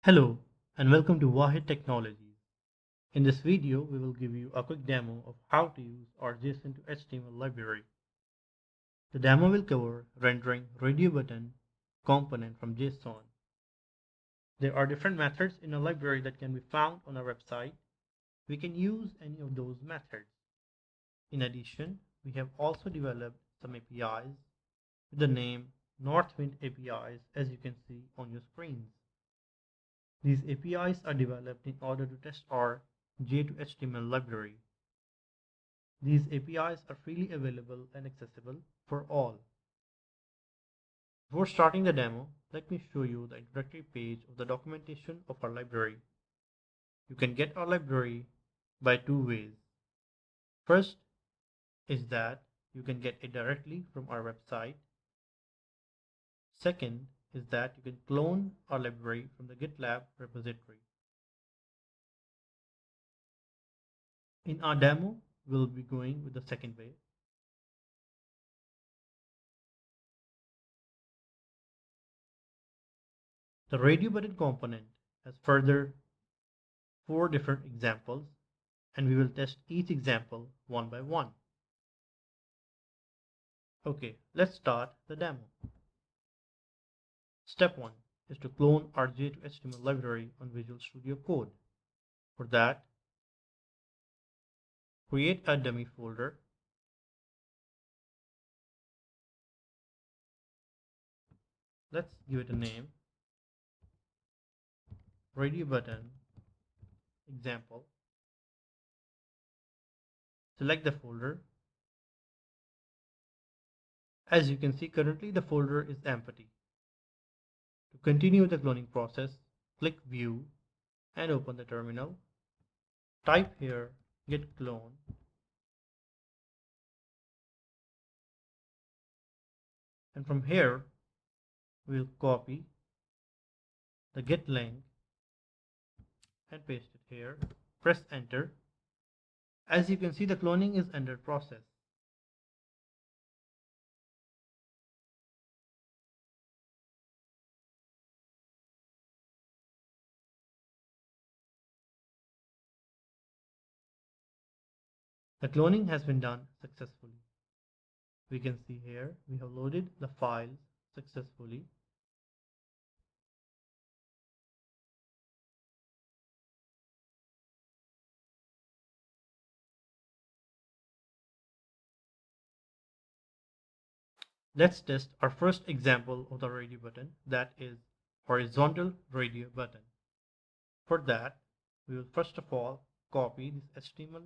Hello and welcome to Wahid Technologies. In this video, we will give you a quick demo of how to use our JSON to HTML library. The demo will cover rendering radio button component from JSON. There are different methods in a library that can be found on our website. We can use any of those methods. In addition, we have also developed some APIs with the name Northwind APIs, as you can see on your screens. These APIs are developed in order to test our J2HTML library. These APIs are freely available and accessible for all. Before starting the demo, let me show you the introductory page of the documentation of our library. You can get our library by two ways. First is that you can get it directly from our website. Second is that you can clone our library from the GitLab repository. In our demo, we'll be going with the second way. The radio button component has further 4 different examples, and we will test each example one by one. Okay, let's start the demo. Step 1 is to clone our J2HTML library on Visual Studio Code. For that, create a dummy folder. Let's give it a name, radio button example. Select the folder. As you can see, currently the folder is empty. To continue the cloning process, click View and open the terminal. Type here git clone and from here we'll copy the git link and paste it here. Press enter. As you can see, the cloning is under process. The cloning has been done successfully. We can see here we have loaded the files successfully. Let's test our first example of the radio button, that is horizontal radio button. For that, we will first of all copy this HTML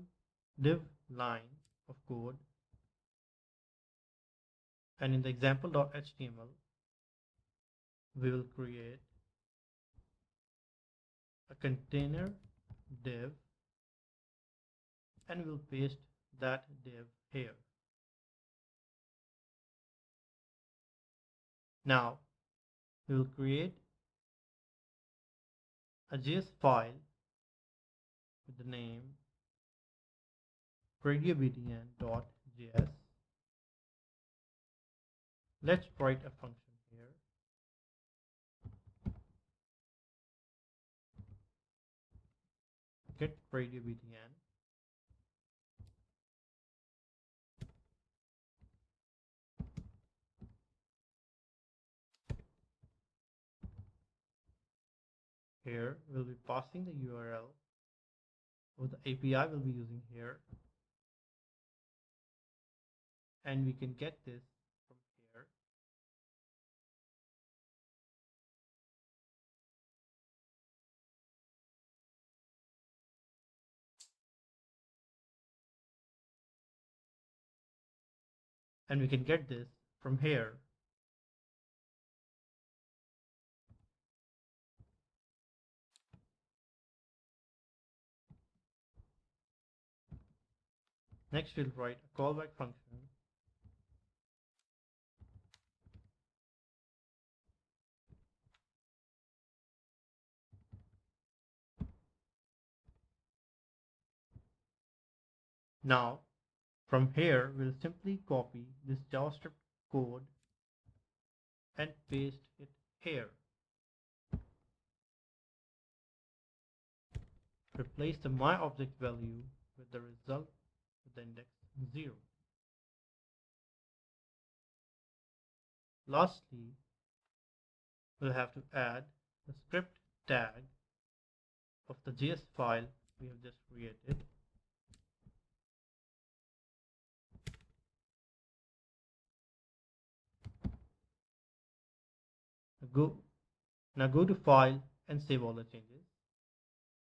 div line of code, and in the example.html we will create a container div and we'll paste that div here. Now we will create a JS file with the name radiobtn.js. Let's write a function here. Get radiobtn. Here we'll be passing the URL of the API we'll be using here, and we can get this from here. And we can get this from here. Next we'll write a callback function now. From here, we'll simply copy this JavaScript code and paste it here. replace the myObject value with the result with the index 0. Lastly, we'll have to add the script tag of the JS file we have just created. Now go to File and save all the changes.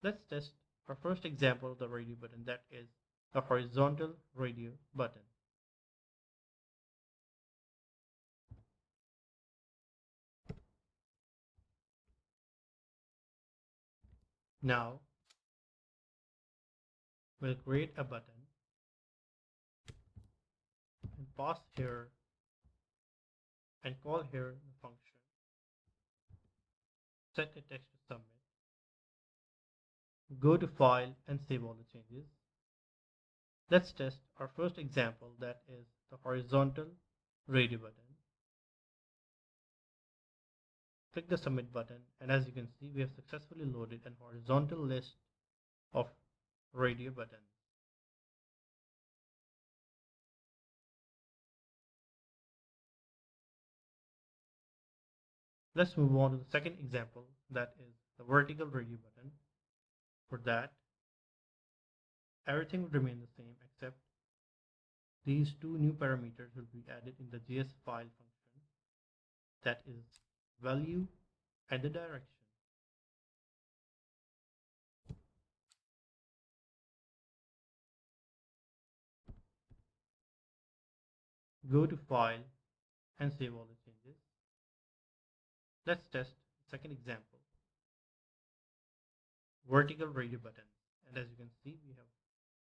Let's test our first example of the radio button, that is a horizontal radio button. Now we'll create a button and pass here and call here the function set a text to submit. Go to File and save all the changes. Let's test our first example, that is the horizontal radio button. Click the submit button, and as you can see, we have successfully loaded an horizontal list of radio buttons. Let's move on to the second example, that is the vertical radio button. For that, everything will remain the same except these two new parameters will be added in the JS file function, that is value and the direction. Go to File and save all the changes. Let's test the second example, vertical radio button. And as you can see, we have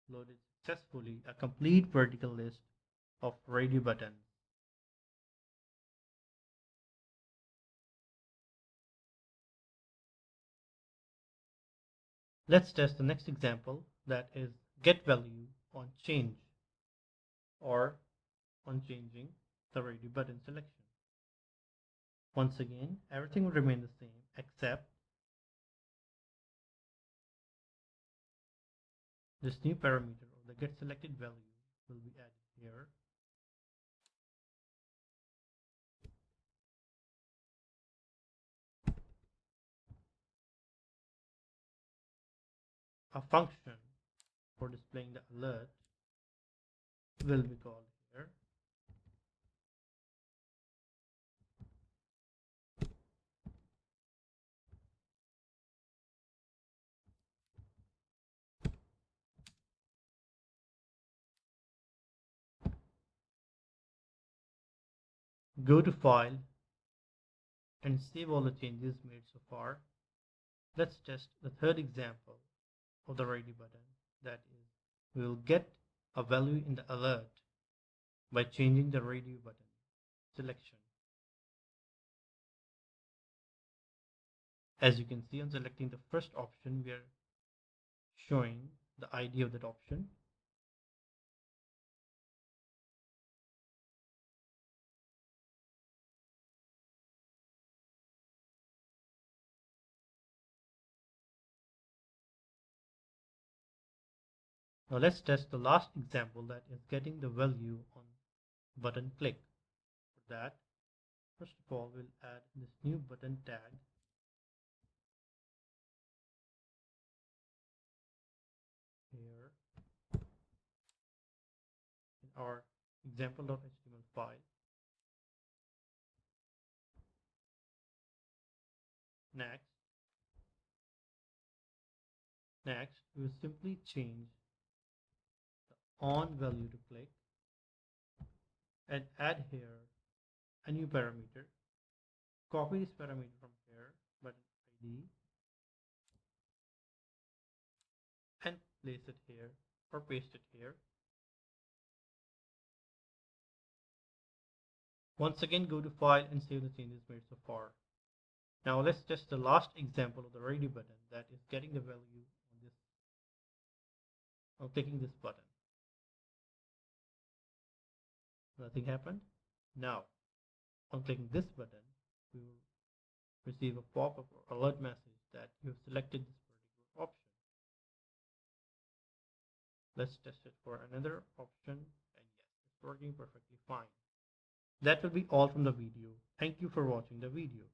loaded successfully a complete vertical list of radio buttons. Let's test the next example, that is get value on change or on changing the radio button selection. Once again, everything will remain the same except this new parameter or the get selected value will be added here. A function for displaying the alert will be called here. Go to File and save all the changes made so far. Let's test the third example of the radio button, that is we will get a value in the alert by changing the radio button selection. As you can see, on selecting the first option, we are showing the ID of that option. Now let's test the last example, that is getting the value on button click. For that, first of all, we'll add this new button tag here in our example.html file. Next, we will simply change the on value to click and add here a new parameter. Copy this parameter from here, button ID, and place it here or paste it here. Once again, go to File and save the changes made so far. Now let's test the last example of the radio button, that is getting the value on clicking this button. Nothing happened. Now, on clicking this button, we will receive a pop-up or alert message that you have selected this particular option. Let's test it for another option, and yes, it's working perfectly fine. That will be all from the video. Thank you for watching the video.